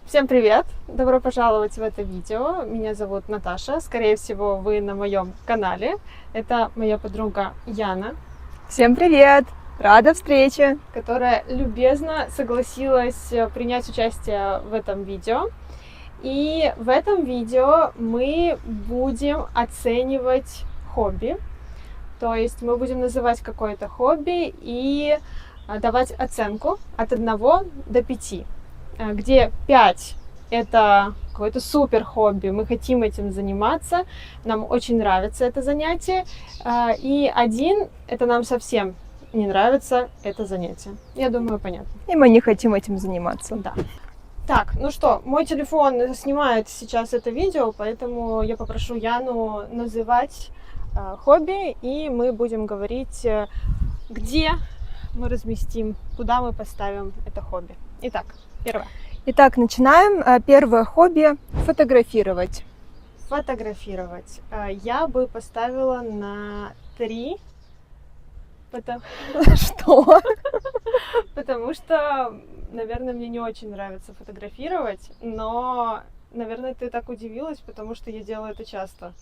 Всем привет! Добро пожаловать в это видео. Меня зовут Наташа. Скорее всего, вы на моем канале. Это моя подруга Яна. Всем привет! Рада встрече! Которая любезно согласилась принять участие в этом видео. И в этом видео мы будем оценивать хобби. То есть мы будем называть какое-то хобби и давать оценку от 1 до 5. Где 5 это какое-то супер хобби, мы хотим этим заниматься, нам очень нравится это занятие, и 1 это нам совсем не нравится это занятие. Я думаю, понятно. И мы не хотим этим заниматься. Да. Так, ну что, мой телефон снимает сейчас это видео, поэтому я попрошу Яну называть хобби, и мы будем говорить, где мы разместим, куда мы поставим это хобби. Итак, первое. Итак, начинаем. Первое хобби – фотографировать. Фотографировать. Я бы поставила на 3. Что? Потому что, наверное, мне не очень нравится фотографировать, но, наверное, ты так удивилась, потому что я делаю это часто.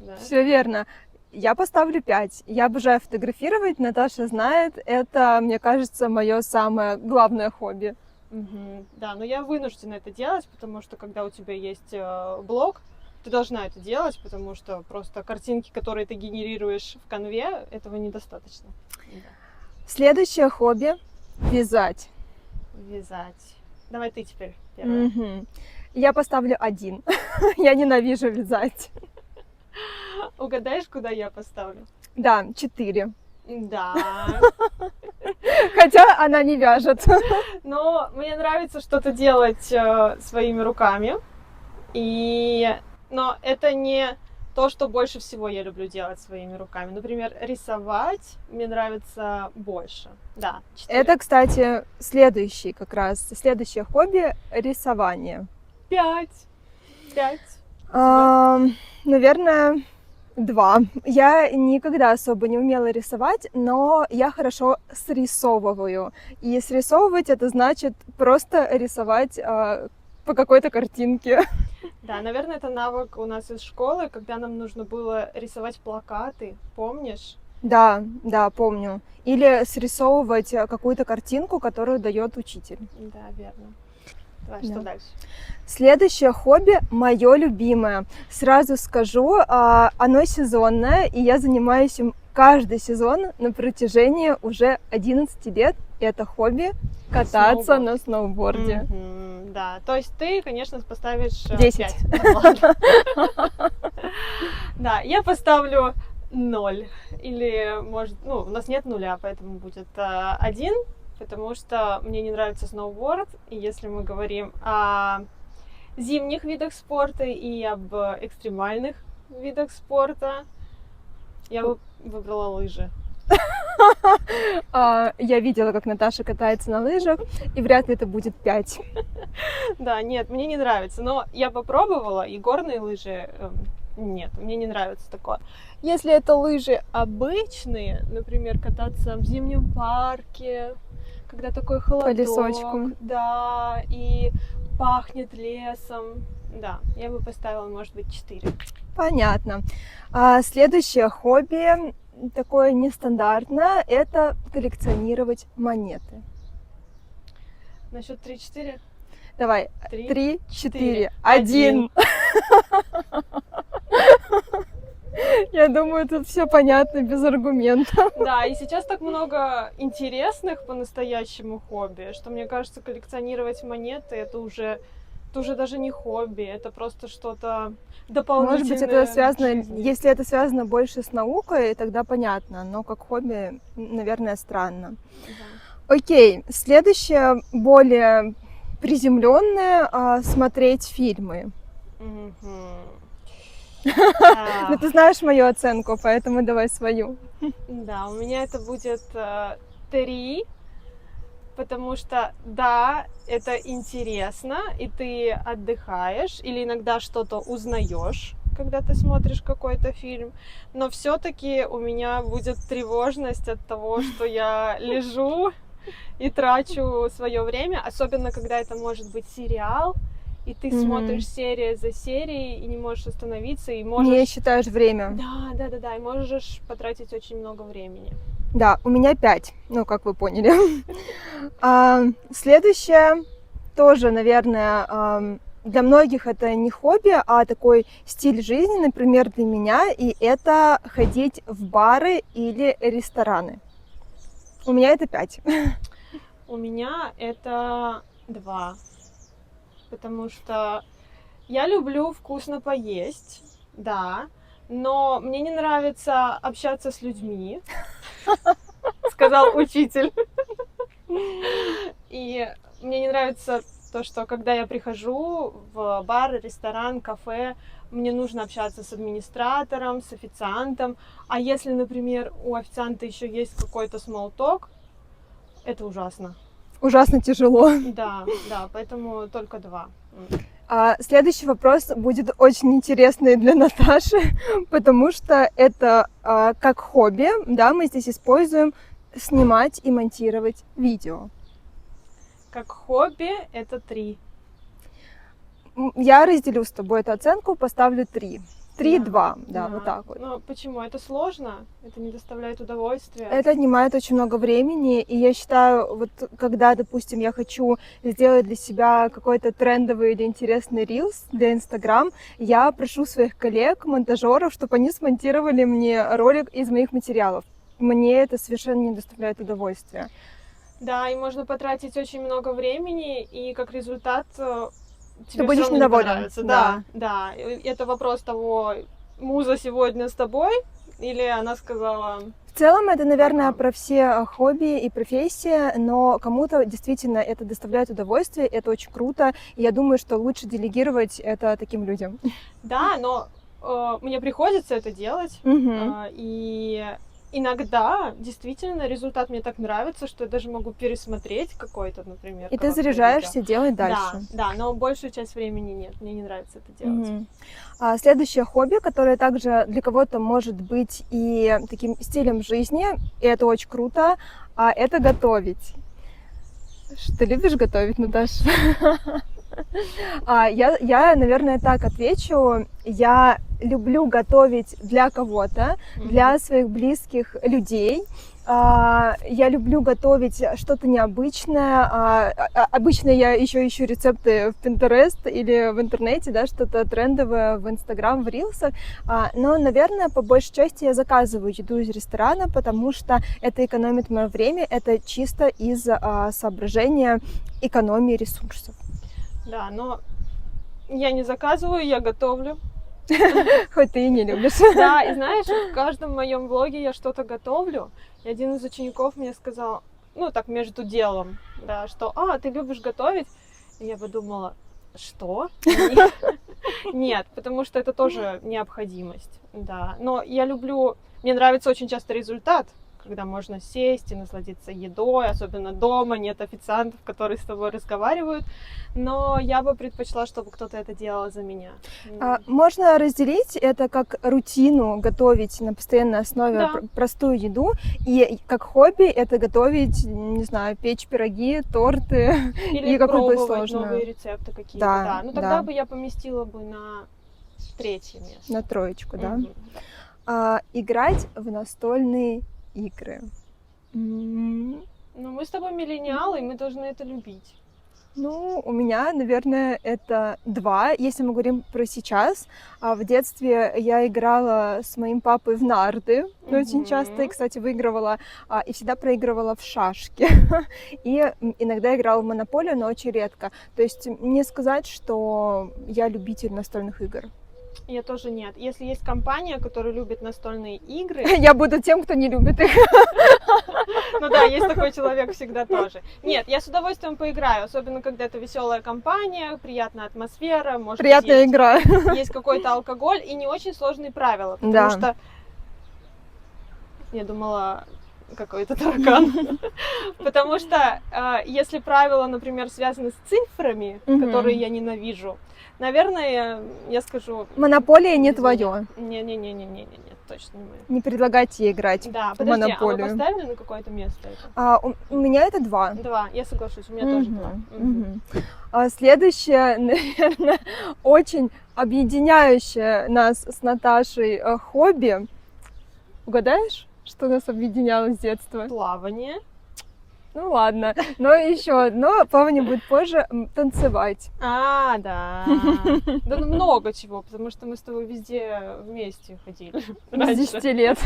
Да? Все верно. Я поставлю 5. Я обожаю фотографировать, Наташа знает, это, мне кажется, мое самое главное хобби. Угу. Да, но я вынуждена это делать, потому что когда у тебя есть блог, ты должна это делать, потому что просто картинки, которые ты генерируешь в конве, этого недостаточно. Да. Следующее хобби – вязать. Вязать. Давай ты теперь первая. Угу. Я поставлю 1. Я ненавижу вязать. Угадаешь, куда я поставлю? Да, 4. Да. Хотя она не вяжет. Но мне нравится что-то делать своими руками. Но это не то, что больше всего я люблю делать своими руками. Например, рисовать мне нравится больше. Да, 4. Это, кстати, следующее хобби – рисование. 5. Наверное, 2. Я никогда особо не умела рисовать, но я хорошо срисовываю. И срисовывать это значит просто рисовать по какой-то картинке. Да, наверное, это навык у нас из школы, когда нам нужно было рисовать плакаты, помнишь? Да, помню. Или срисовывать какую-то картинку, которую дает учитель. Да, верно. Давай, что дальше? Следующее хобби мое любимое. Сразу скажу, оно сезонное, и я занимаюсь им каждый сезон на протяжении уже 11 лет. Это хобби кататься на сноуборде. Да, то есть ты, конечно, поставишь 10. 5. Да, я поставлю 0. Или, может, у нас нет 0, поэтому будет 1. Потому что мне не нравится сноуборд, и если мы говорим о зимних видах спорта и об экстремальных видах спорта, я бы выбрала лыжи. Я видела, как Наташа катается на лыжах, и вряд ли это будет 5. Да, нет, мне не нравится, но я попробовала, и горные лыжи нет, мне не нравится такое. Если это лыжи обычные, например, кататься в зимнем парке, когда такой холодок, по лесочку. Да, и пахнет лесом. Да, я бы поставила, может быть, 4. Понятно. Следующее хобби, такое нестандартное, это коллекционировать монеты. На счет 3-4? Давай, 3, 4, 1. Я думаю, тут все понятно, без аргументов. Да, и сейчас так много интересных по-настоящему хобби, что мне кажется, коллекционировать монеты это уже даже не хобби, это просто что-то дополнительное. Может быть, это связано, если это связано больше с наукой, тогда понятно, но как хобби, наверное, странно. Да. Окей, следующее, более приземленное, смотреть фильмы. Ну, ты знаешь мою оценку, поэтому давай свою. Да, у меня это будет 3, потому что, да, это интересно, и ты отдыхаешь, или иногда что-то узнаешь, когда ты смотришь какой-то фильм, но все-таки у меня будет тревожность от того, что я лежу и трачу свое время, особенно когда это может быть сериал, и ты смотришь серия за серией и не можешь остановиться, и можешь... Не считаешь время. Да, и можешь потратить очень много времени. Да, у меня 5, ну, как вы поняли. Следующее тоже, наверное, для многих это не хобби, а такой стиль жизни, например, для меня, и это ходить в бары или рестораны. У меня это 5. У меня это 2, потому что я люблю вкусно поесть, да, но мне не нравится общаться с людьми, сказал учитель. И мне не нравится то, что когда я прихожу в бар, ресторан, кафе, мне нужно общаться с администратором, с официантом. А если, например, у официанта еще есть какой-то small talk, это ужасно. Ужасно тяжело. Да, поэтому только 2. Следующий вопрос будет очень интересный для Наташи, потому что это как хобби, да, мы здесь используем снимать и монтировать видео. Как хобби это 3. Я разделю с тобой эту оценку, поставлю 3. 3-2, да, вот так вот. Но почему? Это сложно? Это не доставляет удовольствия? Это отнимает очень много времени, и я считаю, вот когда, допустим, я хочу сделать для себя какой-то трендовый или интересный рилс для Инстаграм, я прошу своих коллег, монтажеров, чтобы они смонтировали мне ролик из моих материалов. Мне это совершенно не доставляет удовольствия. Да, и можно потратить очень много времени, и как результат ты будешь недоволен. Да. Это вопрос того, муза сегодня с тобой, или она сказала... В целом это, наверное, про все хобби и профессии, но кому-то действительно это доставляет удовольствие, это очень круто, и я думаю, что лучше делегировать это таким людям. Да, но мне приходится это делать, и иногда действительно результат мне так нравится, что я даже могу пересмотреть какой-то, например. И ты заряжаешься делать дальше. Да, но большую часть времени нет, мне не нравится это делать. Следующее хобби, которое также для кого-то может быть и таким стилем жизни, и это очень круто, это готовить. Ты любишь готовить, Наташа? Я, наверное, так отвечу. Я люблю готовить для кого-то, для своих близких людей. Я люблю готовить что-то необычное. Обычно я еще ищу рецепты в Pinterest или в интернете, да, что-то трендовое в Instagram, в рилсах. Но, наверное, по большей части я заказываю еду из ресторана, потому что это экономит мое время, это чисто из соображения экономии ресурсов. Да, но я не заказываю, я готовлю. Хоть ты и не любишь. Да, и знаешь, в каждом моем влоге я что-то готовлю. И один из учеников мне сказал, ну так между делом, да, что, ты любишь готовить? И я подумала, что? Нет, потому что это тоже необходимость, да. Но я люблю, мне нравится очень часто результат, когда можно сесть и насладиться едой, особенно дома, нет официантов, которые с тобой разговаривают, но я бы предпочла, чтобы кто-то это делал за меня. Можно разделить это как рутину, готовить на постоянной основе простую еду, и как хобби это готовить, не знаю, печь пироги, торты или и какое-то пробовать сложное. Новые рецепты какие-то, да. Ну тогда бы я поместила бы на 3-е место. На 3, да. Играть в настольные игры. Ну, мы с тобой миллениалы, и мы должны это любить. Ну, у меня, наверное, это 2, если мы говорим про сейчас. В детстве я играла с моим папой в нарды очень часто, и, кстати, выигрывала, и всегда проигрывала в шашки. И иногда играла в монополию, но очень редко. То есть не сказать, что я любитель настольных игр. Я тоже нет. Если есть компания, которая любит настольные игры... Я буду тем, кто не любит их. Ну да, есть такой человек всегда тоже. Нет, я с удовольствием поиграю, особенно когда это веселая компания, приятная атмосфера, может приятная игра. Есть какой-то алкоголь и не очень сложные правила, потому что... Я думала, какой-то таракан. Потому что если правила, например, связаны с цифрами, которые я ненавижу, наверное, я скажу... Монополия не твое. Не-не-не. точно не мое. Не предлагайте ей играть Да, в подожди, а мы монополию. поставили на какое-то место это? У меня это 2. 2, я соглашусь, у меня тоже 2. Следующее, наверное, очень объединяющее нас с Наташей хобби. Угадаешь, что нас объединяло с детства? Плавание. Ну ладно, но еще одно, плавание будет позже, танцевать. Да. Да ну, много чего, потому что мы с тобой везде вместе ходили. С 10 лет.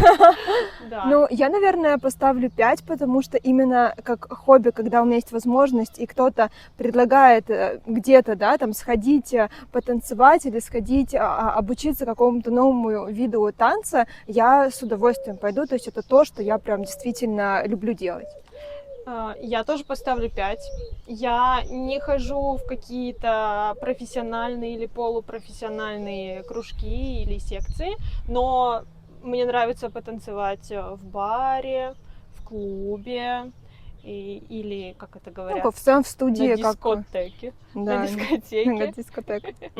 Да. Ну, я, наверное, поставлю 5, потому что именно как хобби, когда у меня есть возможность, и кто-то предлагает где-то, да, там, сходить потанцевать или сходить обучиться какому-то новому виду танца, я с удовольствием пойду, то есть это то, что я прям действительно люблю делать. Я тоже поставлю 5. Я не хожу в какие-то профессиональные или полупрофессиональные кружки или секции, но мне нравится потанцевать в баре, в клубе или, как это говорят, Ну, в студии, на дискотеке. Да, На дискотеке. на дискотеке.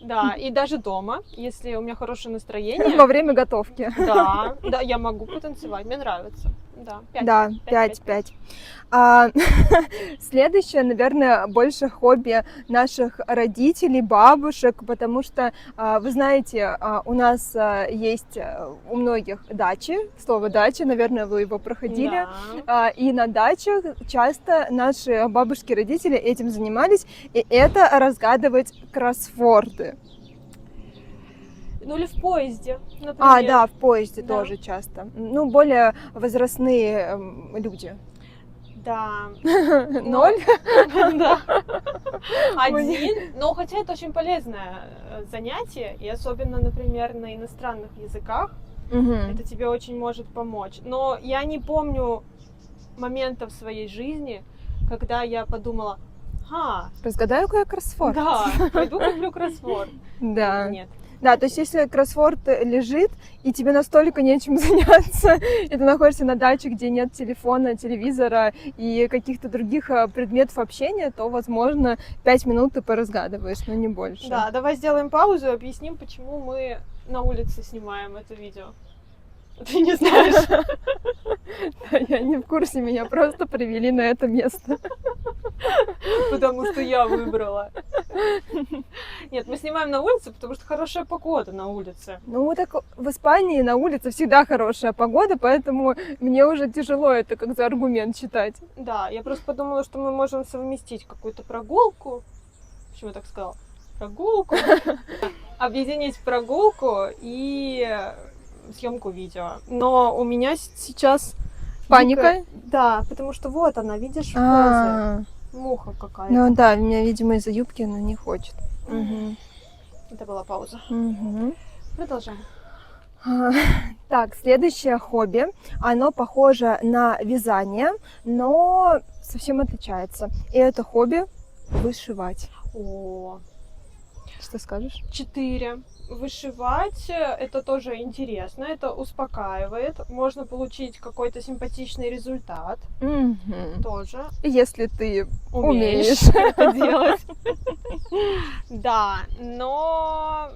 Да, и даже дома, если у меня хорошее настроение. Во время готовки. Да, я могу потанцевать, мне нравится. Да, 5. Да, 5. Следующее, наверное, больше хобби наших родителей, бабушек, потому что, вы знаете, у нас есть у многих дачи, слово дача, наверное, вы его проходили, Да. и на дачах часто наши бабушки, родители этим занимались, и это разгадывать кроссворды. Ну или в поезде, например. Да, в поезде Да. тоже часто. Ну, более возрастные люди. Да. 0? Да. 1. Но хотя это очень полезное занятие, и особенно, например, на иностранных языках, это тебе очень может помочь. Но я не помню момента в своей жизни, когда я подумала, Разгадаю-ка я кроссворд. да, пойду куплю кроссворд. Да. Нет. Да, то есть если кроссворд лежит, и тебе настолько нечем заняться, и ты находишься на даче, где нет телефона, телевизора и каких-то других предметов общения, то, возможно, 5 минут ты поразгадываешь, но не больше. Да, давай сделаем паузу и объясним, почему мы на улице снимаем это видео. Ты не знаешь? Я не в курсе, меня просто привели на это место. Потому что я выбрала. Нет, мы снимаем на улице, потому что хорошая погода на улице. Ну, так в Испании на улице всегда хорошая погода, поэтому мне уже тяжело это как за аргумент читать. Да, я просто подумала, что мы можем совместить какую-то прогулку. Почему я так сказала? Прогулку. Объединить прогулку и съемку видео. Но у меня сейчас Паника? Да, потому что вот она, видишь, в позе. Муха какая-то. Ну да, меня, видимо, из-за юбки она не хочет. Это была пауза. Продолжаем. Так, следующее хобби. Оно похоже на вязание, но совсем отличается. И это хобби вышивать. О, Что скажешь? 4. Вышивать это тоже интересно, это успокаивает. Можно получить какой-то симпатичный результат тоже. Если ты умеешь это делать. Да, но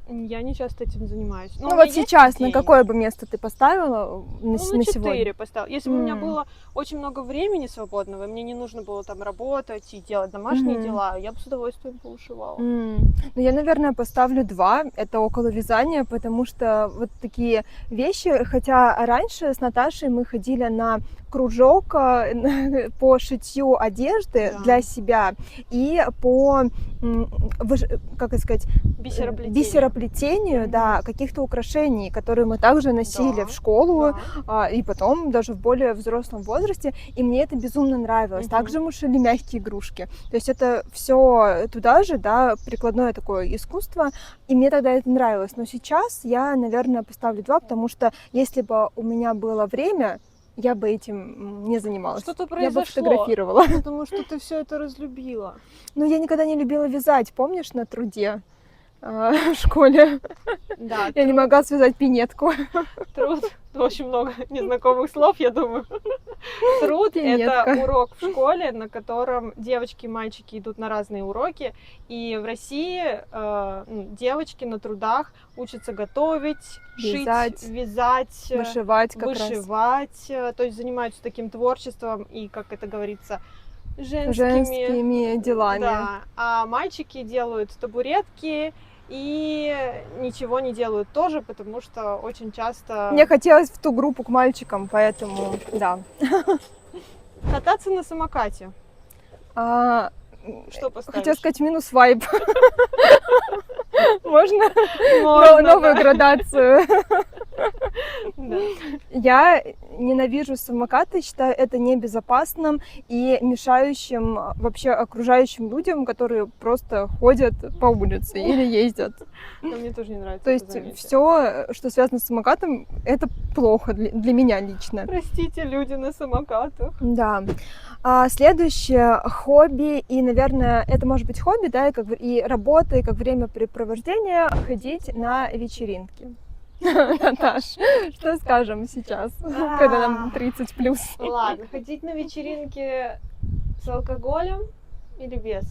я не часто этим занимаюсь. Но Ну у меня вот есть сейчас на идеи. какое бы место ты поставила Ну, на на 4 сегодня? поставила. Если бы у меня было очень много времени свободного, и мне не нужно было там работать и делать домашние дела, я бы с удовольствием повышивала. Ну, я, наверное, поставлю 2. Это около вязания, потому что вот такие вещи, хотя раньше с Наташей мы ходили на кружок по шитью одежды для себя и по, как это сказать, бисероплетению, да, каких-то украшений, которые мы также носили в школу и потом даже в более взрослом возрасте, и мне это безумно нравилось. Также мы шили мягкие игрушки, то есть это все туда же, да, прикладное такое искусство, и мне тогда это нравилось. Но сейчас я, наверное, поставлю 2, потому что если бы у меня было время, я бы этим не занималась. Что-то произошло. Я бы фотографировала. Потому что ты все это разлюбила. Ну, я никогда не любила вязать, помнишь, на труде? в школе. Да, Я не могла связать пинетку. труд. Очень много незнакомых слов, я думаю. Труд — Пинетка. это урок в школе, на котором девочки и мальчики идут на разные уроки. И в России девочки на трудах учатся готовить, Вязать, шить, вязать, Вышивать как раз. вышивать. То есть занимаются таким творчеством и, как это говорится, женскими Делами. Да. А мальчики делают табуретки и ничего не делают тоже, потому что очень часто... Мне хотелось в ту группу к мальчикам, поэтому да. Кататься на самокате. А, Что поставишь? Хотела сказать минус вайб. Можно? Можно, Новую да. градацию. Да. Я ненавижу самокаты, считаю это небезопасным и мешающим вообще окружающим людям, которые просто ходят по улице или ездят. Но мне тоже не нравится. То это есть занятие. все, что связано с самокатом, это плохо для меня лично. Простите, люди на самокатах. Да. Следующее хобби, и, наверное, это может быть хобби, да, и работа, и как времяпрепровождение, ходить на вечеринки. Наташ, что скажем сейчас, когда нам 30+? Ладно, ходить на вечеринки с алкоголем или без?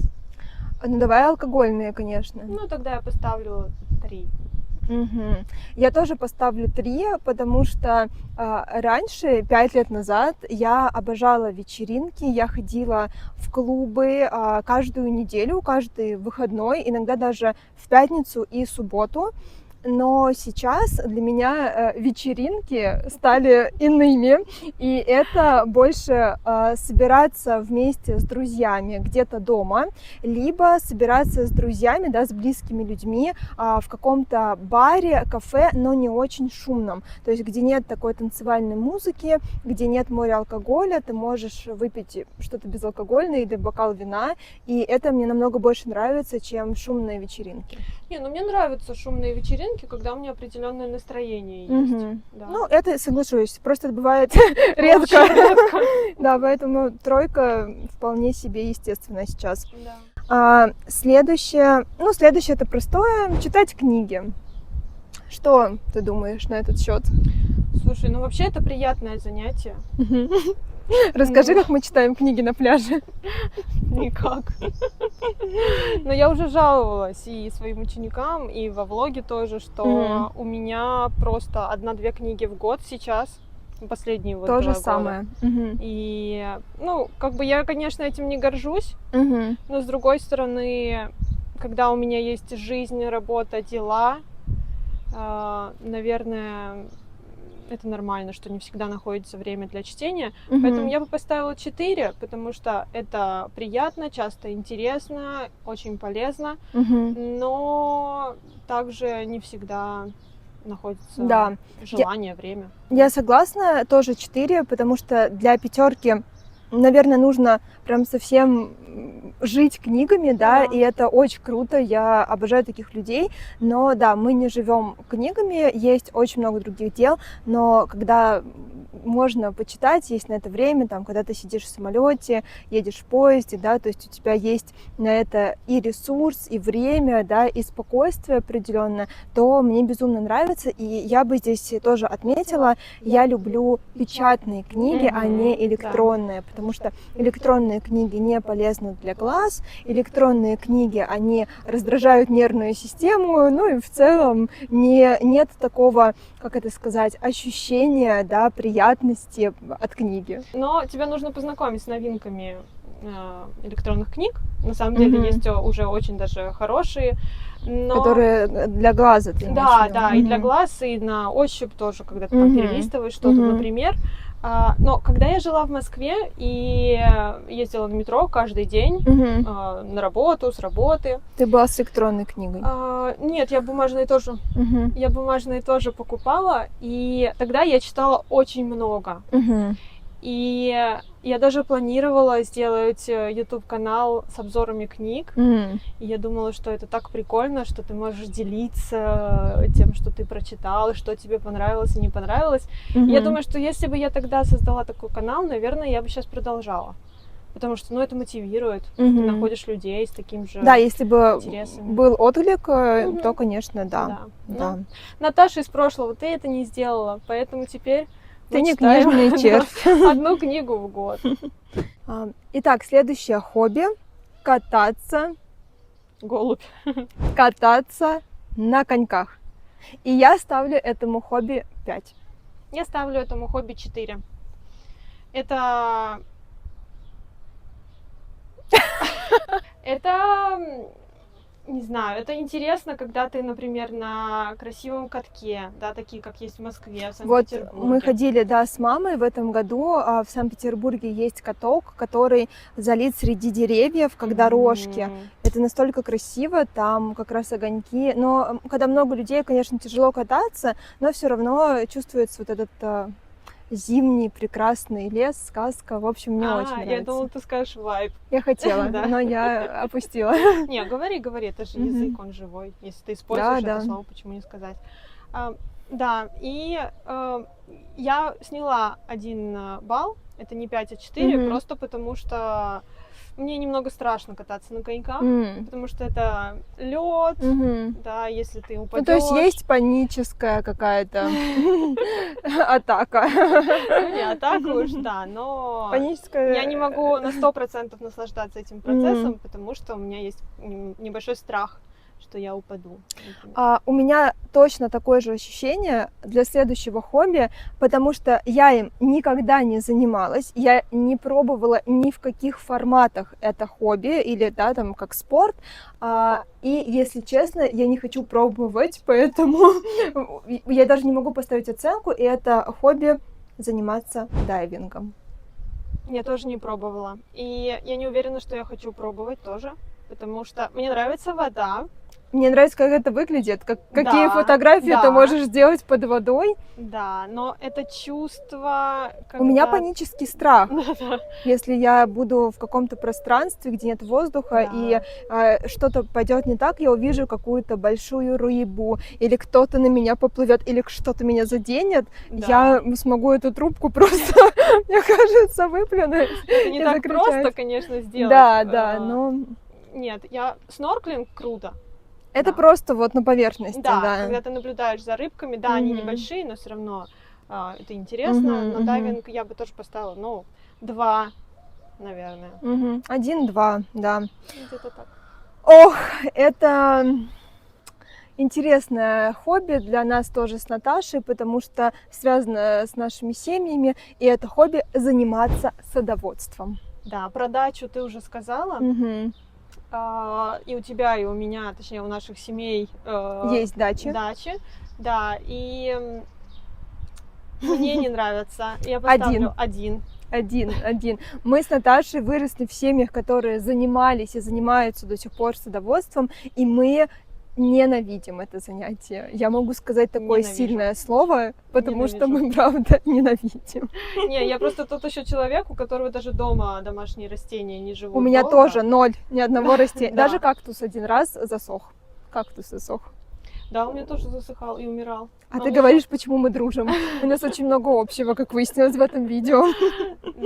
Ну, давай алкогольные, конечно. Ну, тогда я поставлю 3. Мгм. Я тоже поставлю 3, потому что раньше, 5 лет назад, я обожала вечеринки, я ходила в клубы каждую неделю, каждый выходной, иногда даже в пятницу и субботу. Но сейчас для меня вечеринки стали иными, и это больше собираться вместе с друзьями где-то дома, либо собираться с друзьями, да, с близкими людьми в каком-то баре, кафе, но не очень шумном, то есть где нет такой танцевальной музыки, где нет моря алкоголя, ты можешь выпить что-то безалкогольное или бокал вина, и это мне намного больше нравится, чем шумные вечеринки. Не, ну мне нравятся шумные вечеринки, когда у меня определенное настроение есть. Мгм. Да. Ну, это соглашусь, просто это бывает редко. Очень редко. Да, поэтому 3 вполне себе естественно сейчас. Да. Следующее это простое, читать книги. Что ты думаешь на этот счет? Слушай, ну вообще это приятное занятие. Расскажи, как мы читаем книги на пляже. Никак. Но я уже жаловалась и своим ученикам, и во влоге тоже, что у меня просто 1-2 книги в год сейчас, последние вот То 2 же года. самое. И, ну, как бы я, конечно, этим не горжусь, Мгм. но с другой стороны, когда у меня есть жизнь, работа, дела, наверное, это нормально, что не всегда находится время для чтения. Мгм. Поэтому я бы поставила 4, потому что это приятно, часто интересно, очень полезно, Мгм. но также не всегда находится Да. желание, время. Я согласна, тоже 4, потому что для 5, наверное, нужно прям совсем жить книгами, да, Да. и это очень круто, я обожаю таких людей, но да, мы не живем книгами, есть очень много других дел, но когда можно почитать, есть на это время, там, когда ты сидишь в самолете, едешь в поезде, да, то есть у тебя есть на это и ресурс, и время, да, и спокойствие определенное, то мне безумно нравится, и я бы здесь тоже отметила, я люблю печатные книги, а не электронные, потому что электронные книги не полезны для глаз, электронные книги, они раздражают нервную систему, ну и в целом нет такого, как это сказать, ощущения, да, приятности от книги. Но тебе нужно познакомить с новинками электронных книг. На самом деле есть уже очень даже хорошие. Но... Которые для глаза ты имеешь в виду? Да, и для глаз, и на ощупь тоже, когда ты там перелистываешь что-то, например. Но когда я жила в Москве и ездила на метро каждый день на работу, с работы. Ты была с электронной книгой? Нет, я бумажные тоже. Я бумажные тоже покупала, и тогда я читала очень много. И я даже планировала сделать YouTube-канал с обзорами книг. И я думала, что это так прикольно, что ты можешь делиться тем, что ты прочитала, что тебе понравилось и не понравилось. Я думаю, что если бы я тогда создала такой канал, наверное, я бы сейчас продолжала. потому что, ну, это мотивирует. Ты Мгм. находишь людей с таким же Да, если бы интересами. был отклик, Мгм. то, конечно, да. Да. Да. Ну, Наташа из прошлого, ты это не сделала, поэтому теперь Ты мы не читаем книжный да, червь. одну книгу в год. Итак, следующее хобби — Голубь. кататься на коньках. И я ставлю этому хобби 5. Я ставлю этому хобби 4. Это... Это, не знаю, это интересно, когда ты, например, на красивом катке, да, такие, как есть в Москве, в Вот Санкт-Петербурге. мы ходили, да, с мамой в этом году. В Санкт-Петербурге есть каток, который залит среди деревьев, как дорожки. Мгм. Это настолько красиво, там как раз огоньки. Но когда много людей, конечно, тяжело кататься, но все равно чувствуется вот этот зимний прекрасный лес, сказка. В общем, мне очень Я нравится. думала, ты скажешь вайб. Я хотела, Да. но я опустила. Не, говори, это же Мгм. язык, он живой. Если ты используешь Да, это да. слово, почему не сказать? Да, и я сняла 1 балл, это не 5, а 4, Мгм. просто потому что мне немного страшно кататься на коньках, М. потому что это лед, Мгм. да, если ты Ну, то есть упадешь. есть паническая какая-то атака. Ну, не атака уж, да, но Паническая... я не могу на 100% наслаждаться этим процессом, потому что у меня есть небольшой страх, что я упаду. например. У меня точно такое же ощущение для следующего хобби, потому что я им никогда не занималась, я не пробовала ни в каких форматах это хобби или, да, там, как спорт, и, если честно, я не хочу пробовать, поэтому я даже не могу поставить оценку, и это хобби заниматься дайвингом. Я тоже не пробовала. И я не уверена, что я хочу пробовать тоже, потому что мне нравится вода. Мне нравится, как это выглядит, какие Да, фотографии ты да. можешь сделать под водой. Да, но это чувство, У меня когда... панический страх, Да, если я буду в каком-то пространстве, где нет воздуха, и что-то пойдет не так, я увижу какую-то большую рыбу, или кто-то на меня поплывет, или что-то меня заденет, да. я смогу эту трубку просто, мне кажется, выплюнуть. Это не и так закричать. просто, конечно, сделать. Да, но Нет, снорклинг круто. это Да. просто вот на поверхности, Да, да. когда ты наблюдаешь за рыбками, да, они Мгм. небольшие, но все равно это интересно. Мгм, Но мгм. дайвинг я бы тоже поставила, 2, наверное. 1-2, да. Где-то так. Ох, это интересное хобби для нас тоже с Наташей, потому что связано с нашими семьями, и это хобби заниматься садоводством. Да, про дачу ты уже сказала. Мгм. И у тебя, и у меня, точнее, у наших семей Есть дачи. дачи. Да, и мне не нравится. Я поставлю 1. Один. Мы с Наташей выросли в семьях, которые занимались и занимаются до сих пор садоводством, и мы ненавидим это занятие. Я могу сказать такое Ненавижу. сильное слово, потому что Ненавижу. мы, правда, ненавидим. Не, я просто тот еще человек, у которого даже дома домашние растения не живут У меня долго. тоже 0, ни одного растения. Да. Даже кактус один раз засох. Кактус засох. Да, у меня тоже засыхал и умирал. А Но ты мы- говоришь, почему мы дружим. У нас очень много общего, как выяснилось в этом видео.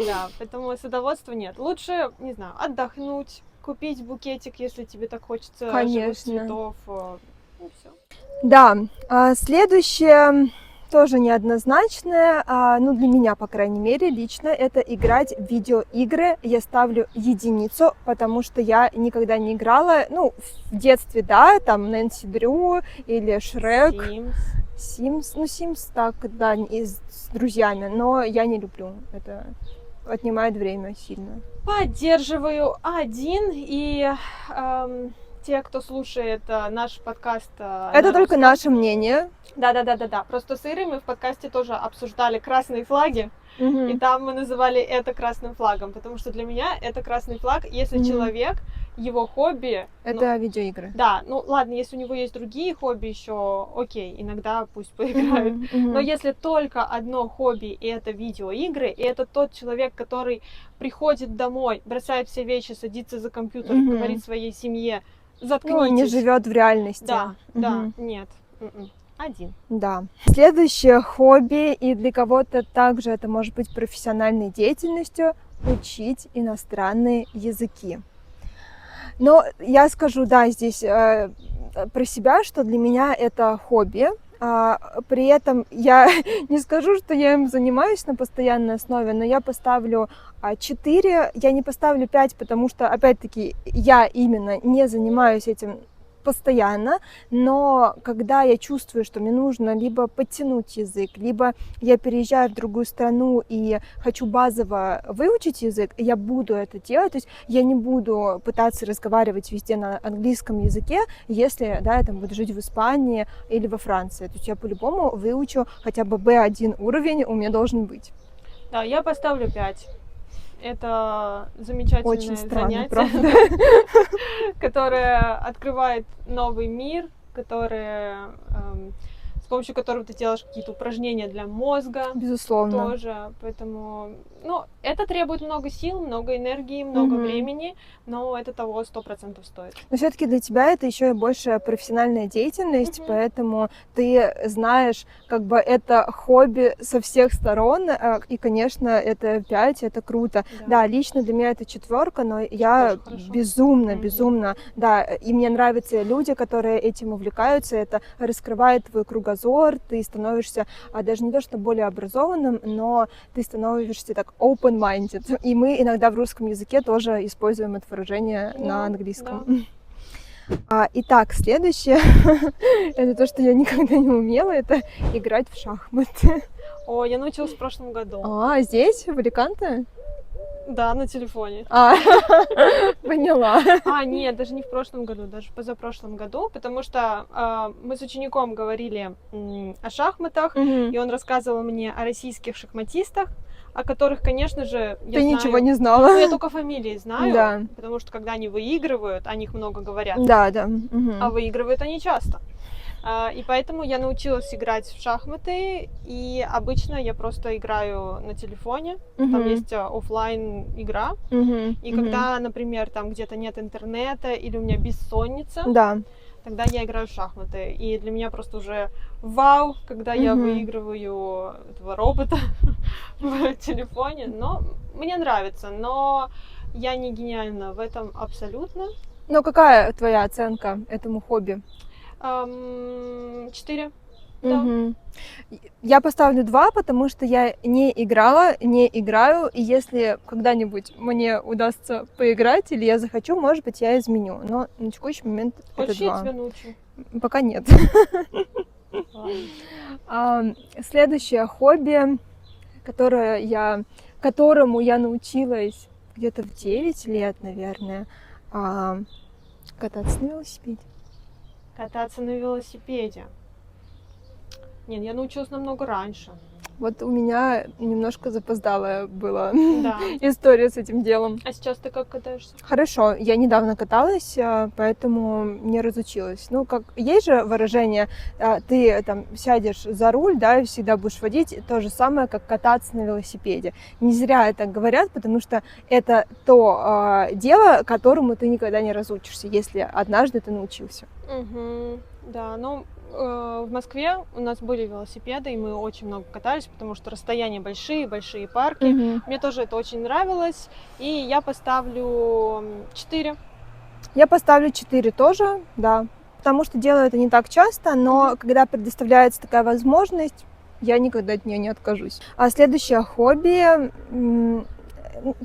Да, поэтому садоводства нет. Лучше, не знаю, отдохнуть, купить букетик, если тебе так хочется живых Конечно. цветов. Ну, все. Да, следующее тоже неоднозначное, ну для меня, по крайней мере, лично, это играть в видеоигры. Я ставлю 1, потому что я никогда не играла, ну, в детстве, да, там Нэнси Дрю или Шрек. Sims, так, да, с друзьями, но я не люблю, это отнимает время сильно. Поддерживаю 1, и те, кто слушает наш подкаст... Это только наше мнение. Да. Просто с Ирой мы в подкасте тоже обсуждали красные флаги, и там мы называли это красным флагом, потому что для меня это красный флаг, если человек, его хобби... Это видеоигры. Да, ну ладно, если у него есть другие хобби еще, окей, иногда пусть поиграют. Но если только одно хобби, и это видеоигры, и это тот человек, который приходит домой, бросает все вещи, садится за компьютер, говорит своей семье: заткнитесь. Ну, не живет в реальности. Да, нет. 1. Да. Следующее хобби, и для кого-то также это может быть профессиональной деятельностью, учить иностранные языки. Но я скажу, да, здесь про себя, что для меня это хобби. При этом я не скажу, что я им занимаюсь на постоянной основе, но я поставлю 4, я не поставлю 5, потому что, опять-таки, я именно не занимаюсь этим постоянно, но когда я чувствую, что мне нужно либо подтянуть язык, либо я переезжаю в другую страну и хочу базово выучить язык, я буду это делать, то есть я не буду пытаться разговаривать везде на английском языке, если, да, я там буду жить в Испании или во Франции, то есть я по-любому выучу хотя бы B1 уровень у меня должен быть. Да, я поставлю 5. Это замечательное Очень странно, занятие, правда? которое открывает новый мир, которое, с помощью которого ты делаешь какие-то упражнения для мозга. Безусловно. Тоже, поэтому, ну, это требует много сил, много энергии, много времени, но это того 100% стоит. Но все-таки для тебя это еще и больше профессиональная деятельность, поэтому ты знаешь, как бы это хобби со всех сторон, и, конечно, это 5, это круто. Да, лично для меня это 4, но я безумно, да, и мне нравятся люди, которые этим увлекаются, это раскрывает твой кругозор, ты становишься даже не то, что более образованным, но ты становишься так open-minded. И мы иногда в русском языке тоже используем это выражение на английском. Да. Итак, следующее, это то, что я никогда не умела, это играть в шахматы. О, я научилась в прошлом году. Здесь, в Аликанте? Да, на телефоне. Поняла. Нет, даже не в прошлом году, даже позапрошлом году, потому что мы с учеником говорили о шахматах, и он рассказывал мне о российских шахматистах, о которых, конечно же, я знаю. Ничего не знала. Ну, я только фамилии знаю, да. Потому что когда они выигрывают, о них много говорят. Да. А выигрывают они часто. И поэтому я научилась играть в шахматы, и обычно я просто играю на телефоне, там есть офлайн игра, и когда, например, там где-то нет интернета или у меня бессонница, тогда я играю в шахматы, и для меня просто уже вау, когда я выигрываю этого робота в телефоне, но мне нравится, но я не гениальна в этом абсолютно. Но какая твоя оценка этому хобби? 4. Да. Я поставлю 2, потому что я не играла, не играю, и если когда-нибудь мне удастся поиграть или я захочу, может быть, я изменю, но на текущий момент это 2. Хочешь, я тебя научу? Пока нет. Следующее хобби, которому я научилась где-то в 9 лет, наверное, кататься на велосипеде. Кататься на велосипеде. Нет, я научилась намного раньше. Вот у меня немножко запоздалая была история с этим делом. А сейчас ты как катаешься? Хорошо, я недавно каталась, поэтому не разучилась. Ну, как есть же выражение, ты там сядешь за руль, да, и всегда будешь водить, то же самое, как кататься на велосипеде. Не зря это говорят, потому что это то дело, которому ты никогда не разучишься, если однажды ты научился. Да, ну, в Москве у нас были велосипеды, и мы очень много катались, потому что расстояния большие парки. Мне тоже это очень нравилось, и я поставлю 4. Я поставлю 4 тоже, да, потому что делаю это не так часто, но когда предоставляется такая возможность, я никогда от нее не откажусь. А следующее хобби,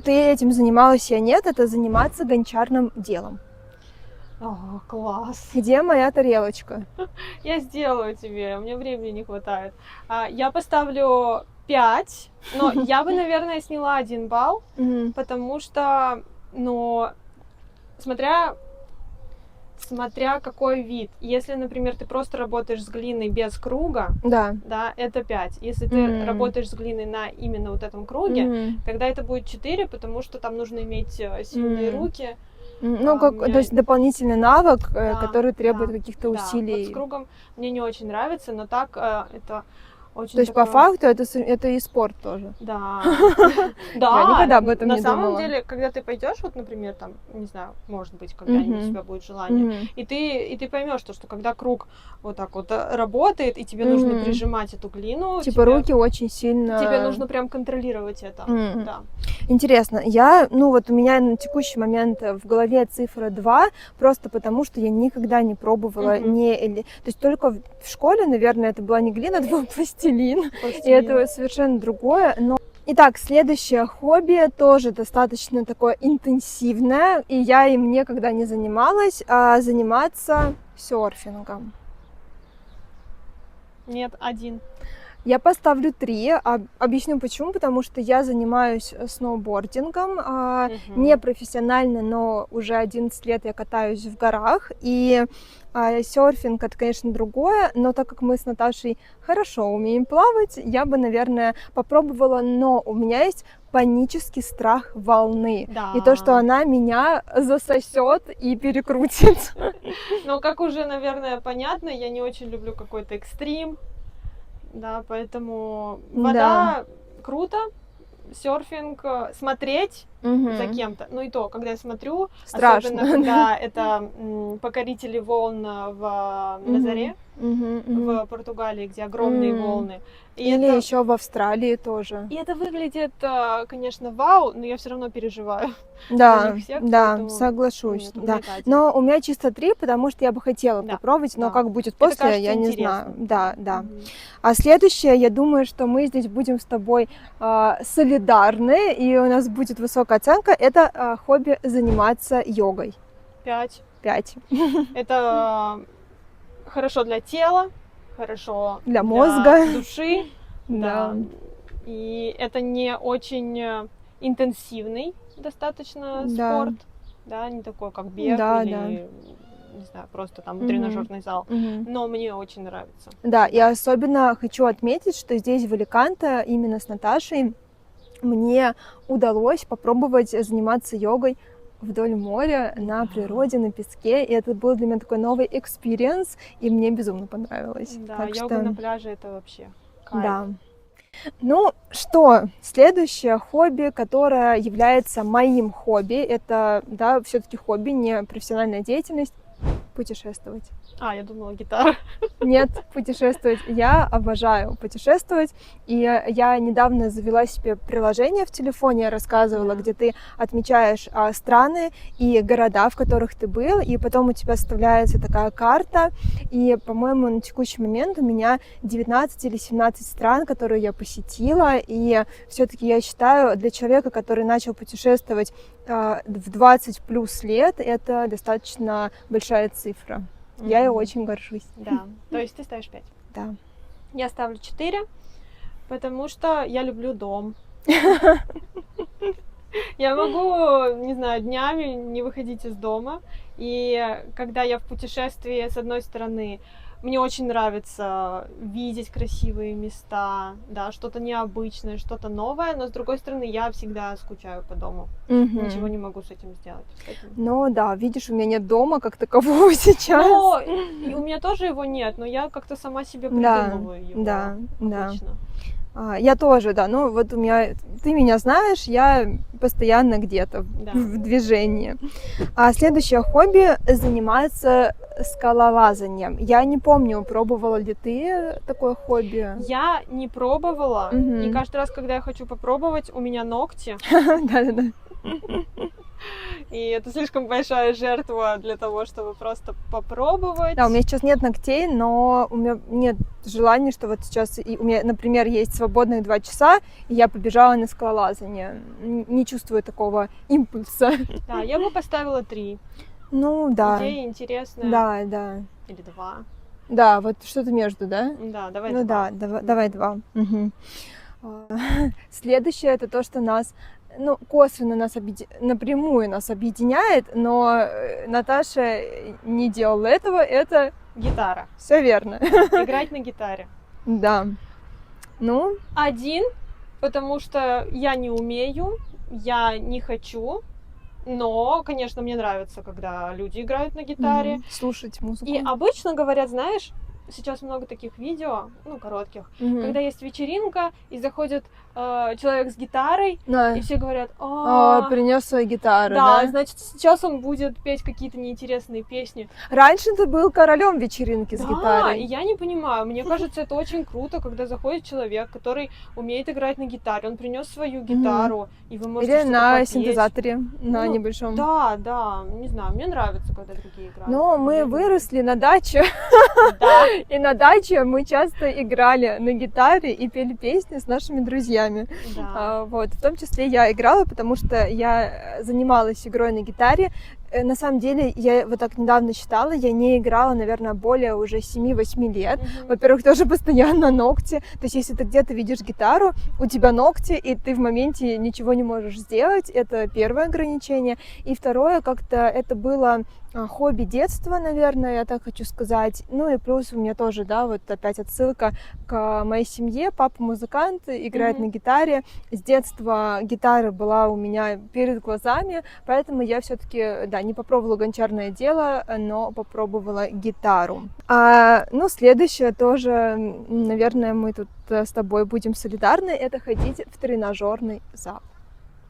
ты этим занималась, я нет, это заниматься гончарным делом. О, класс! Где моя тарелочка? Я сделаю тебе, мне времени не хватает. Я поставлю 5, но я бы, наверное, сняла 1 балл, потому что, ну, смотря какой вид. Если, например, ты просто работаешь с глиной без круга, да, это 5. Если ты работаешь с глиной на именно вот этом круге, тогда это будет 4, потому что там нужно иметь сильные руки. Ну, то есть дополнительный навык, который требует каких-то усилий. Вот с кругом мне не очень нравится, но так это Очень То есть, по такое- факту, это и спорт тоже. Да. Я Да, никогда об этом на не самом думала. деле, когда ты пойдешь, вот, например, там, не знаю, может быть, когда-нибудь у тебя будет желание, Мгм. и ты поймешь, что когда круг вот так вот работает, и тебе нужно Мгм. прижимать эту глину, Типа руки очень сильно... тебе нужно прям контролировать это. Мгм. Да. Интересно, вот у меня на текущий момент в голове цифра 2, просто потому что я никогда не пробовала Мгм. То есть только в школе, наверное, это была не глина, это был пластилин, и Пластилин. это совершенно другое, но... Итак, следующее хобби тоже достаточно такое интенсивное, и я им никогда не занималась, а заниматься серфингом. Нет, 1. Я поставлю 3. Объясню почему. Потому что я занимаюсь сноубордингом. Не профессионально, но уже 11 лет я катаюсь в горах. И серфинг это, конечно, другое. Но так как мы с Наташей хорошо умеем плавать, я бы, наверное, попробовала. Но у меня есть панический страх волны. Да. И то, что она меня засосет и перекрутит. Но как уже, наверное, понятно, я не очень люблю какой-то экстрим. Да, поэтому вода круто, серфинг, смотреть за кем-то. Ну и то, когда я смотрю, Страшно. особенно когда это покорители волн в Назаре, в Португалии, где огромные волны. Или еще в Австралии тоже. И это выглядит, конечно, вау, но я все равно переживаю. Да, них всех, да, поэтому соглашусь. нет, у Да. меня это 1. Но у меня чисто 3, потому что я бы хотела Да, попробовать, но да. как будет Это после, кажется я не интересно. знаю. Да, да. Мгм. А следующее, я думаю, что мы здесь будем с тобой солидарны, и у нас будет высокая оценка. Это хобби заниматься йогой. 5. 5. Это хорошо для тела, хорошо Для мозга. души. Да. Да. И это не очень интенсивный достаточно Да. спорт. Да, не такой, как бег Да, или, да. не знаю, просто там Мгм. тренажерный зал. Мгм. Но мне очень нравится. Да, и особенно хочу отметить, что здесь, в Аликанте, именно с Наташей, мне удалось попробовать заниматься йогой вдоль моря, на природе, на песке. И это был для меня такой новый экспириенс, и мне безумно понравилось. Да, Так йога что, на пляже это вообще кайф. да. Ну что, следующее хобби, которое является моим хобби, это, да, все-таки хобби, не профессиональная деятельность, путешествовать. Я думала, гитара. Нет, путешествовать. Я обожаю путешествовать. И я недавно завела себе приложение в телефоне, я рассказывала, Да. где ты отмечаешь страны и города, в которых ты был, и потом у тебя составляется такая карта. И, по-моему, на текущий момент у меня 19 или 17 стран, которые я посетила. И все-таки я считаю, для человека, который начал путешествовать в 20 плюс лет, это достаточно большая цифра. Я ей очень горжусь. Да, то есть ты ставишь 5. Да. Я ставлю 4, потому что я люблю дом. Я могу, не знаю, днями не выходить из дома. И когда я в путешествии, с одной стороны, мне очень нравится видеть красивые места, да, что-то необычное, что-то новое, но с другой стороны, я всегда скучаю по дому. Ничего не могу с этим сделать. Ну да, видишь, у меня нет дома как такового сейчас. Но у меня тоже его нет, но я как-то сама себе придумываю его Да. обычно. Я тоже, да. Ну вот у меня, ты меня знаешь, я постоянно где-то Да. в движении. А следующее хобби занимается скалолазанием. Я не помню, пробовала ли ты такое хобби? Я не пробовала, Мгм. и каждый раз, когда я хочу попробовать, у меня ногти, Да-да-да. и это слишком большая жертва для того, чтобы просто попробовать. Да, у меня сейчас нет ногтей, но у меня нет желания, что вот сейчас у меня, например, есть свободных 2 часа, и я побежала на скалолазание. Не чувствую такого импульса. Да, я бы поставила 3. Ну да. Идея интересная. Да, да. Или 2. Да, вот что-то между, да? Да, давай Ну 2. да, давай 2. Мгм. Следующее это то, что нас, косвенно напрямую нас объединяет, но Наташа не делала этого, это Гитара. все верно. Играть на гитаре. Да. Ну, 1, потому что я не умею, я не хочу, но, конечно, мне нравится, когда люди играют на гитаре. слушать музыку. И обычно говорят, знаешь, сейчас много таких видео, ну, коротких, Мгм. когда есть вечеринка, и заходит человек с гитарой, Да. и все говорят: Принес свою гитару, да, да? значит, сейчас он будет петь какие-то неинтересные песни. Раньше ты был королем вечеринки с Да, и гитарой. я не понимаю, мне кажется, это очень круто, когда заходит человек, который умеет играть на гитаре, он принес свою гитару, и вы можете Или что-то на попеть. синтезаторе, на Ну, небольшом. Да, не знаю, мне нравится, когда другие играют. Но мы Я люблю. выросли на даче, Да, и на даче мы часто играли на гитаре и пели песни с нашими друзьями. да. Вот, в том числе я играла, потому что я занималась игрой на гитаре. На самом деле, я вот так недавно считала, я не играла, наверное, более уже 7-8 лет. Мгм. Во-первых, тоже постоянно ногти. То есть, если ты где-то видишь гитару, у тебя ногти, и ты в моменте ничего не можешь сделать. Это первое ограничение. И второе, как-то это было хобби детства, наверное, я так хочу сказать. Ну и плюс у меня тоже, да, вот опять отсылка к моей семье. Папа музыкант, играет на гитаре. С детства гитара была у меня перед глазами, поэтому я все-таки, да, не попробовала гончарное дело, но попробовала гитару. Ну, следующее тоже, наверное, мы тут с тобой будем солидарны, это ходить в тренажерный зал.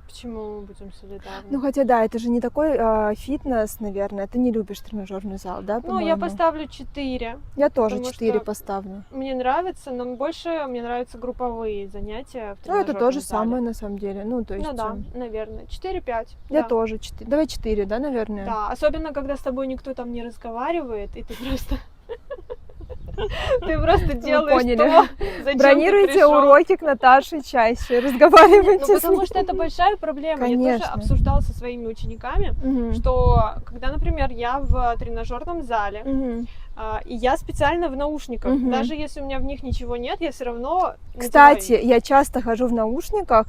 Почему мы будем солидарны? Ну, хотя, да, это же не такой фитнес, наверное. Ты не любишь тренажерный зал, да, Ну, я поставлю 4. Я тоже потому 4 что поставлю. Мне нравится, но больше мне нравятся групповые занятия в Ну, это тренажерном то же зале. самое, на самом деле. Ну, то есть... Ну да, наверное. 4-5. Я да. тоже 4. Давай 4, да, наверное? Да, особенно когда с тобой никто там не разговаривает, и ты просто... Ты просто делаешь поняли. то, зачем Бронируйте ты пришёл. уроки к Наташе чаще, разговаривайте Ну, с потому ней. что это большая проблема. Я тоже Конечно. обсуждала со своими учениками, Мгм. что когда, например, я в тренажерном зале, Мгм. и я специально в наушниках, Мгм. даже если у меня в них ничего нет, я все равно Кстати, надеваю. я часто хожу в наушниках,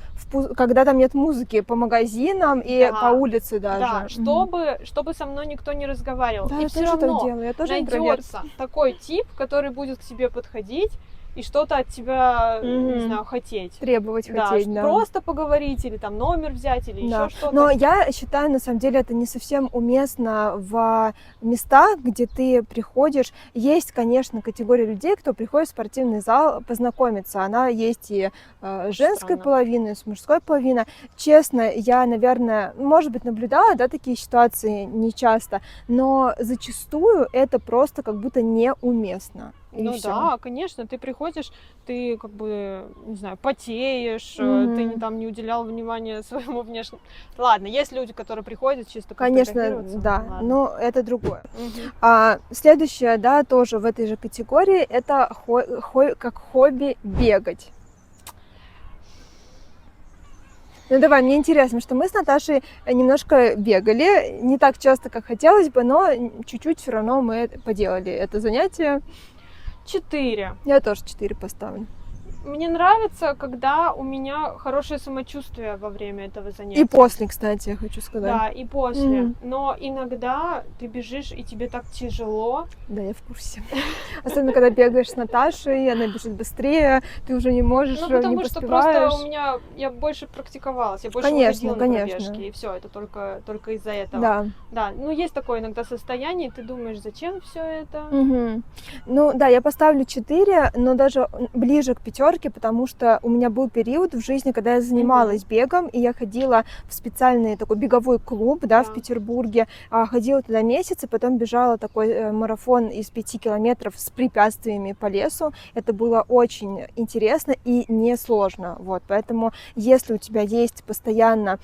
когда там нет музыки, по магазинам и Да. по улице даже. Да, Мгм. чтобы со мной никто не разговаривал. Да, И я все тоже так равно делаю, я тоже интроверт. найдется такой тип, который будет к тебе подходить и что-то от тебя, не Мгм. знаю, хотеть. Требовать Да, хотеть, да. просто поговорить или там номер взять или Да. еще что-то. Но я считаю, на самом деле, это не совсем уместно в местах, где ты приходишь. Есть, конечно, категория людей, кто приходит в спортивный зал познакомиться. Она есть и женской Странно. половины, и с мужской половины. Честно, я, наверное, может быть, наблюдала, да, такие ситуации не часто, но зачастую это просто как будто неуместно. И Ну всё. да, конечно, ты приходишь, ты как бы, не знаю, потеешь, Мгм. ты там не уделял внимания своему внешнему. Ладно, есть люди, которые приходят чисто Конечно, пофотографироваться, да, ладно. но это другое. Мгм. Следующее, да, тоже в этой же категории, это как хобби бегать. Ну давай, мне интересно, что мы с Наташей немножко бегали, не так часто, как хотелось бы, но чуть-чуть все равно мы поделали это занятие. 4. Я тоже 4 поставлю. Мне нравится, когда у меня хорошее самочувствие во время этого занятия. И после, кстати, я хочу сказать. Да, и после. Мгм. Но иногда ты бежишь, и тебе так тяжело. Да, я в курсе. Особенно, когда бегаешь с Наташей, она бежит быстрее, ты уже не можешь, Ну, не потому что поспеваешь. просто у меня, я больше практиковалась, я больше Конечно, уходила на конечно. пробежки, и все, это только из-за этого. Да. Да, ну есть такое иногда состояние, и ты думаешь, зачем все это? Мгм. Ну да, я поставлю 4, но даже ближе к 5, потому что у меня был период в жизни, когда я занималась бегом, и я ходила в специальный такой беговой клуб, да, в Да. Петербурге, ходила туда месяц, и потом бежала такой марафон из 5 километров с препятствиями по лесу. Это было очень интересно и несложно, вот, поэтому если у тебя есть постоянно,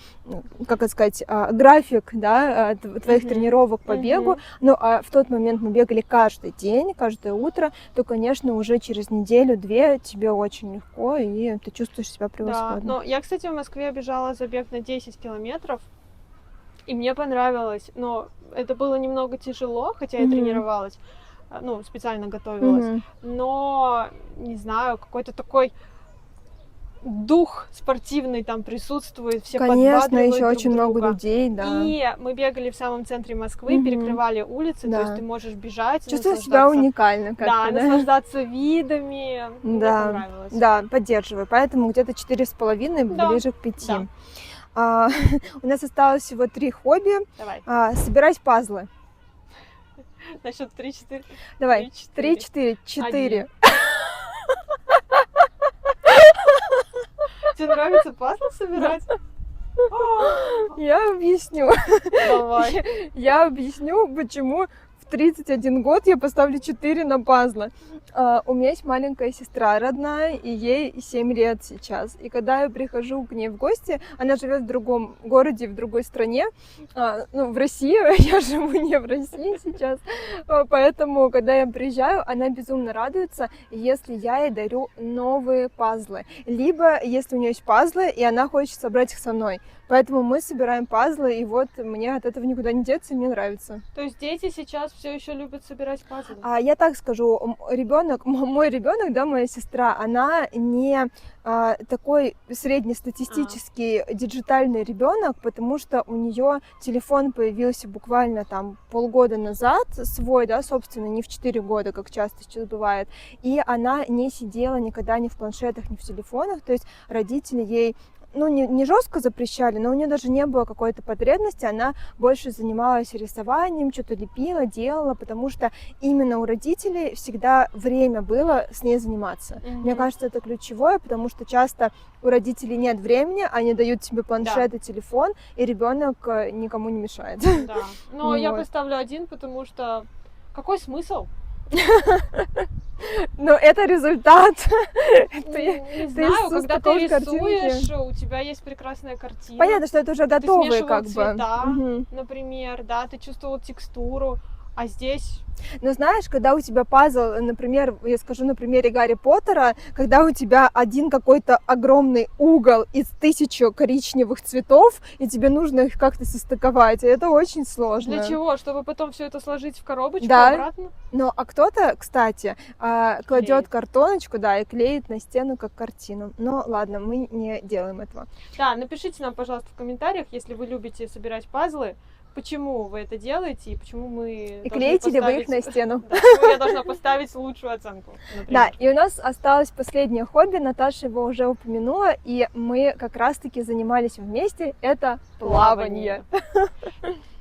как это сказать, график, да, твоих тренировок по бегу, ну, а в тот момент мы бегали каждый день, каждое утро, то, конечно, уже через неделю-две тебе очень легко, и ты чувствуешь себя Да, превосходно. но я, кстати, в Москве бежала забег на 10 километров, и мне понравилось, но это было немного тяжело, хотя я Мгм. тренировалась, ну, специально готовилась, Мгм. но, не знаю, какой-то такой дух спортивный там присутствует, все Конечно, подбадривают еще друг очень много друга. людей, да. И мы бегали в самом центре Москвы, Мгм. перекрывали улицы, Да. то есть ты можешь бежать, Чувствую себя наслаждаться- уникально Да, как-то, да? наслаждаться видами. Мне Да, понравилось. да, поддерживаю. Поэтому где-то 4,5, Да, ближе к 5. да. У нас осталось всего 3 хобби. Давай. Собирать пазлы. На счет 3-4. Давай, 3, 3, 4, 4. Тебе нравится пазлы собирать? Я объясню. Давай. Я объясню, почему в 31 год я поставлю 4 на пазлы. У меня есть маленькая сестра родная, и ей 7 лет сейчас. И когда я прихожу к ней в гости, она живет в другом городе, в другой стране, в России, я живу не в России сейчас, поэтому, когда я приезжаю, она безумно радуется, если я ей дарю новые пазлы. Либо, если у нее есть пазлы, и она хочет собрать их со мной. Поэтому мы собираем пазлы, и вот мне от этого никуда не деться, и мне нравится. То есть дети сейчас все еще любят собирать пазлы? Я так скажу, мой ребенок, да, моя сестра, она не такой среднестатистический диджитальный ребенок, потому что у нее телефон появился буквально там полгода назад, свой, да, собственно, не в 4 года, как часто сейчас бывает, и она не сидела никогда ни в планшетах, ни в телефонах, то есть родители ей не жестко запрещали, но у нее даже не было какой-то потребности, она больше занималась рисованием, что-то лепила, делала, потому что именно у родителей всегда время было с ней заниматься. Мне кажется, это ключевое, потому что часто у родителей нет времени, они дают тебе планшет и телефон, и ребенок никому не мешает. Да, но я поставлю 1, потому что какой смысл? Но это результат. Не знаю, когда ты рисуешь, у тебя есть прекрасная картина. Понятно, что это уже готовые как бы. Цвета, например, да, ты чувствовал текстуру, а здесь... Но знаешь, когда у тебя пазл, например, я скажу на примере Гарри Поттера, когда у тебя один какой-то огромный угол из 1000 коричневых цветов, и тебе нужно их как-то состыковать, это очень сложно. Для чего? Чтобы потом все это сложить в коробочку обратно? Ну, а кто-то, кстати, кладет картоночку, да, и клеит на стену как картину. Но ладно, мы не делаем этого. Да, напишите нам, пожалуйста, в комментариях, если вы любите собирать пазлы, почему вы это делаете и почему мы... И клеите ли вы их на стену? Да, почему я должна поставить лучшую оценку, например. Да, и у нас осталось последнее хобби, Наташа его уже упомянула, и мы как раз-таки занимались вместе, это плавание.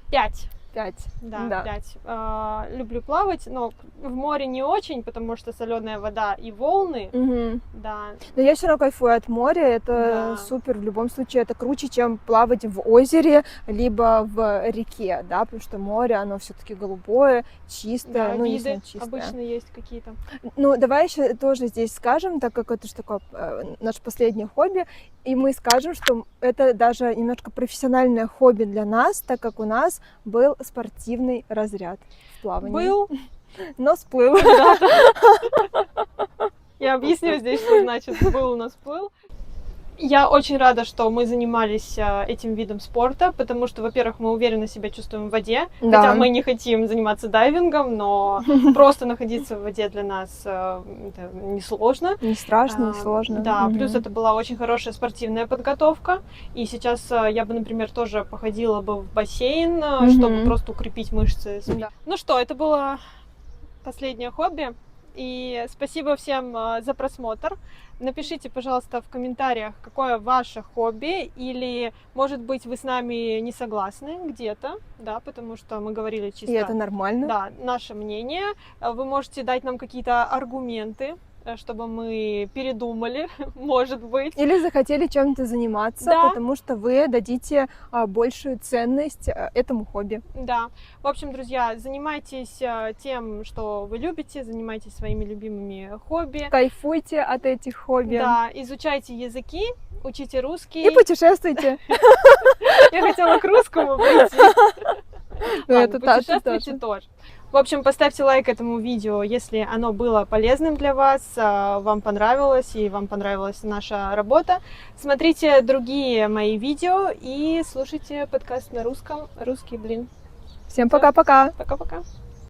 5. 5. Да, 5. Люблю плавать, но в море не очень, потому что соленая вода и волны. Да. Но я все равно кайфую от моря, это супер, в любом случае это круче, чем плавать в озере, либо в реке, да, потому что море, оно все-таки голубое, чистое, да, виды не чистое. Обычно есть какие-то. Ну, давай еще тоже здесь скажем, так как это же такое наше последнее хобби, и мы скажем, что это даже немножко профессиональное хобби для нас, так как у нас был спортивный разряд в плавании. Был, но сплыл. Я объясню здесь, что значит был, но сплыл. Я очень рада, что мы занимались этим видом спорта, потому что, во-первых, мы уверенно себя чувствуем в воде, хотя мы не хотим заниматься дайвингом, но просто находиться в воде для нас это несложно. Не страшно, не сложно. Да, плюс это была очень хорошая спортивная подготовка, и сейчас я бы, например, тоже походила бы в бассейн, чтобы просто укрепить мышцы. Ну что, это было последнее хобби. И спасибо всем за просмотр. Напишите, пожалуйста, в комментариях, какое ваше хобби, или, может быть, вы с нами не согласны где-то, да, потому что мы говорили чисто... И это нормально. Да, наше мнение. Вы можете дать нам какие-то аргументы, чтобы мы передумали, может быть. Или захотели чем-то заниматься, потому что вы дадите большую ценность этому хобби. Да. В общем, друзья, занимайтесь тем, что вы любите, занимайтесь своими любимыми хобби. Кайфуйте от этих хобби. Да, изучайте языки, учите русский. И путешествуйте. Я хотела к русскому прийти. Путешествуйте тоже. В общем, поставьте лайк этому видео, если оно было полезным для вас, вам понравилось и вам понравилась наша работа. Смотрите другие мои видео и слушайте подкаст на русском. Русский, блин. Всем пока-пока. Пока-пока.